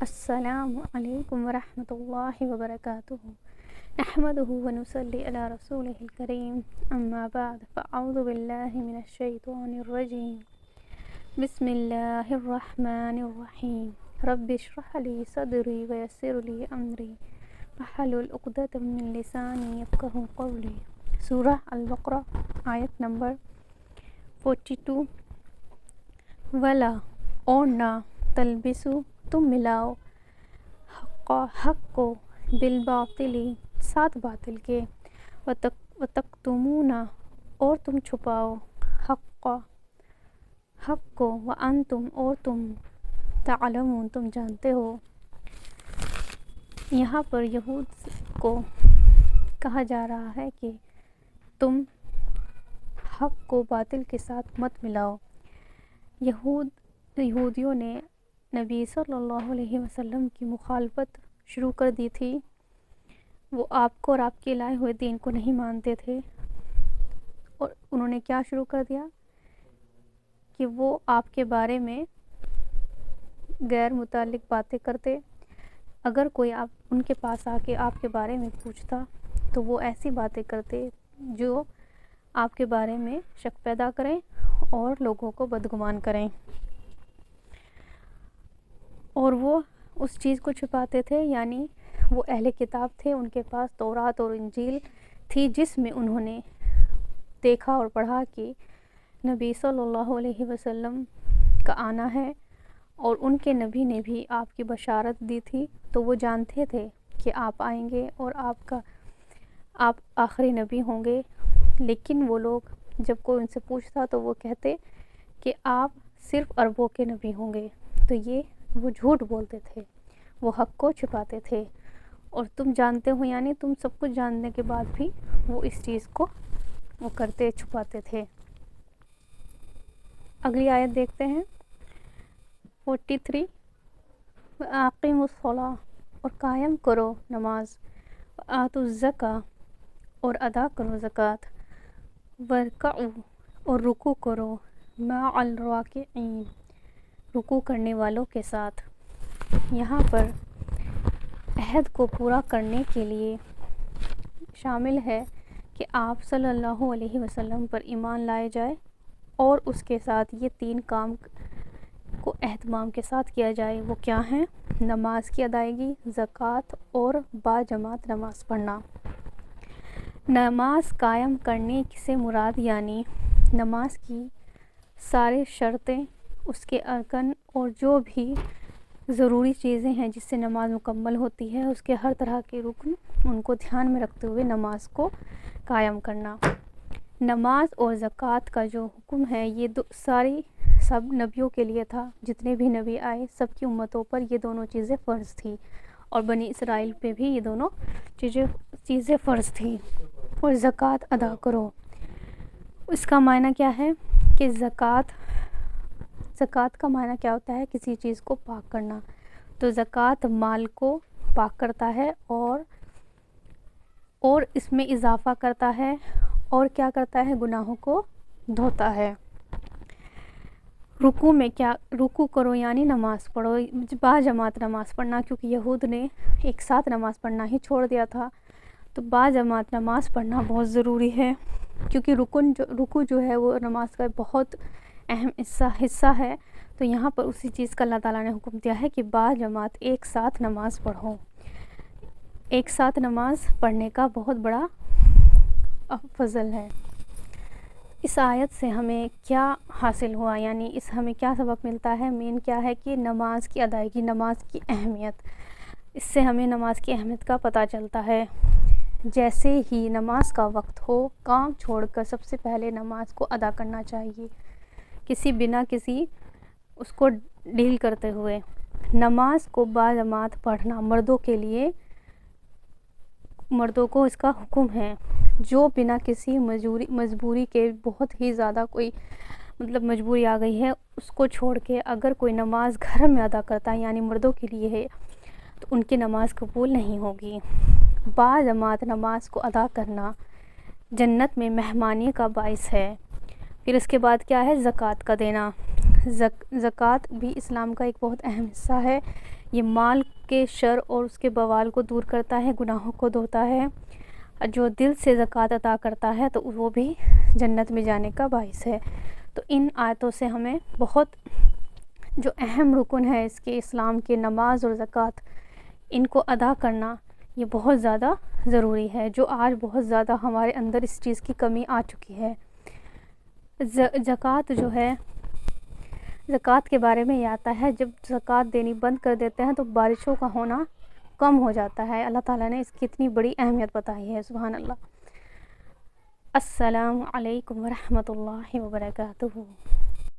السلام علیکم ورحمۃ اللہ وبرکاتہ نحمدہ ونصلی علی رسولہ الکریم اما بعد فاعوذ باللہ من الشیطان الرجیم بسم اللہ الرحمن الرحیم رب اشرح لی صدری ویسر لی امری واحلل عقدۃ من لسانی یفقہوا قولی۔ سورہ البقرہ آیت نمبر 42۔ ولا اور نہ تلبسو تم ملاؤ حق کو بالباطلی ساتھ باطل کے وتکتمون اور تم چھپاؤ حق کو وانتم اور تم تعلمون تم جانتے ہو۔ یہاں پر یہود کو کہا جا رہا ہے کہ تم حق کو باطل کے ساتھ مت ملاؤ۔ یہودیوں نے نبی صلی اللہ علیہ وسلم کی مخالفت شروع کر دی تھی۔ وہ آپ کو اور آپ کے لائے ہوئے دین کو نہیں مانتے تھے، اور انہوں نے کیا شروع کر دیا کہ وہ آپ کے بارے میں غیر متعلق باتیں کرتے۔ اگر کوئی ان کے پاس آ کے آپ کے بارے میں پوچھتا تو وہ ایسی باتیں کرتے جو آپ کے بارے میں شک پیدا کریں اور لوگوں کو بدگمان کریں، اور وہ اس چیز کو چھپاتے تھے، یعنی وہ اہل کتاب تھے، ان کے پاس تورات اور انجیل تھی جس میں انہوں نے دیکھا اور پڑھا کہ نبی صلی اللہ علیہ وسلم کا آنا ہے، اور ان کے نبی نے بھی آپ کی بشارت دی تھی، تو وہ جانتے تھے کہ آپ آئیں گے اور آپ آخری نبی ہوں گے۔ لیکن وہ لوگ جب کوئی ان سے پوچھتا تو وہ کہتے کہ آپ صرف عربوں کے نبی ہوں گے، تو وہ جھوٹ بولتے تھے، وہ حق کو چھپاتے تھے۔ اور تم جانتے ہو، یعنی تم سب کچھ جاننے کے بعد بھی وہ اس چیز کو وہ کرتے چھپاتے تھے۔ اگلی آیت دیکھتے ہیں 43۔ وَأَقِیمُوا الصَّلَاةَ اور قائم کرو نماز، وَآتُوا الزَّکَاةَ اور ادا کرو زکوٰۃ، وَارْکَعُوا اور رکوع کرو مَعَ الرَّاکِعِینَ رکوع کرنے والوں کے ساتھ۔ یہاں پر عہد کو پورا کرنے کے لیے شامل ہے کہ آپ صلی اللہ علیہ وسلم پر ایمان لائے جائے، اور اس کے ساتھ یہ 3 کام کو اہتمام کے ساتھ کیا جائے۔ وہ کیا ہیں؟ نماز کی ادائیگی، زکوٰۃ اور باجماعت نماز پڑھنا۔ نماز قائم کرنے سے مراد یعنی نماز کی ساری شرطیں، اس کے ارکان اور جو بھی ضروری چیزیں ہیں جس سے نماز مکمل ہوتی ہے، اس کے ہر طرح کے رکن ان کو دھیان میں رکھتے ہوئے نماز کو قائم کرنا۔ نماز اور زکوٰۃ کا جو حکم ہے یہ سب نبیوں کے لیے تھا، جتنے بھی نبی آئے سب کی امتوں پر یہ دونوں چیزیں فرض تھی، اور بنی اسرائیل پہ بھی یہ دونوں چیزیں فرض تھی۔ اور زکوٰۃ ادا کرو، اس کا معنی کیا ہے کہ زکوٰۃ کا معنی کیا ہوتا ہے؟ کسی چیز کو پاک کرنا۔ تو زکوٰۃ مال کو پاک کرتا ہے اور اس میں اضافہ کرتا ہے، اور کیا کرتا ہے؟ گناہوں کو دھوتا ہے۔ رکوع میں کیا؟ رکوع کرو یعنی نماز پڑھو، باجماعت نماز پڑھنا، کیونکہ یہود نے ایک ساتھ نماز پڑھنا ہی چھوڑ دیا تھا، تو باجماعت نماز پڑھنا بہت ضروری ہے، کیونکہ رکوع جو ہے وہ نماز کا بہت اہم حصہ ہے۔ تو یہاں پر اسی چیز کا اللہ تعالیٰ نے حکم دیا ہے کہ باجماعت ایک ساتھ نماز پڑھو۔ ایک ساتھ نماز پڑھنے کا بہت بڑا فضل ہے۔ اس آیت سے ہمیں کیا حاصل ہوا، یعنی ہمیں کیا سبق ملتا ہے؟ مین کیا ہے کہ نماز کی ادائیگی، نماز کی اہمیت، اس سے ہمیں نماز کی اہمیت کا پتہ چلتا ہے۔ جیسے ہی نماز کا وقت ہو، کام چھوڑ کر سب سے پہلے نماز کو ادا کرنا چاہیے، بنا کسی اس کو ڈیل کرتے ہوئے۔ نماز کو باجماعت پڑھنا مردوں کو اس کا حکم ہے، جو بنا کسی مجبوری کے، بہت ہی زیادہ کوئی مجبوری آ گئی ہے، اس کو چھوڑ کے اگر کوئی نماز گھر میں ادا کرتا ہے، یعنی مردوں کے لیے ہے، تو ان کی نماز قبول نہیں ہوگی۔ باجماعت نماز کو ادا کرنا جنت میں مہمانی کا باعث ہے۔ پھر اس کے بعد کیا ہے؟ زکوٰۃ کا دینا۔ زکوٰۃ بھی اسلام کا ایک بہت اہم حصہ ہے، یہ مال کے شر اور اس کے بوال کو دور کرتا ہے، گناہوں کو دھوتا ہے، جو دل سے زکوٰۃ عطا کرتا ہے تو وہ بھی جنت میں جانے کا باعث ہے۔ تو ان آیتوں سے ہمیں بہت جو اہم رکن ہے اس کے اسلام کے، نماز اور زکوٰۃ، ان کو ادا کرنا یہ بہت زیادہ ضروری ہے، جو آج بہت زیادہ ہمارے اندر اس چیز کی کمی آ چکی ہے۔ زکوٰۃ جو ہے، زکوٰۃ کے بارے میں یہ آتا ہے جب زکوٰۃ دینی بند کر دیتے ہیں تو بارشوں کا ہونا کم ہو جاتا ہے۔ اللہ تعالیٰ نے اس کی اتنی بڑی اہمیت بتائی ہے، سبحان اللہ۔ السلام علیکم ورحمۃ اللہ وبرکاتہ۔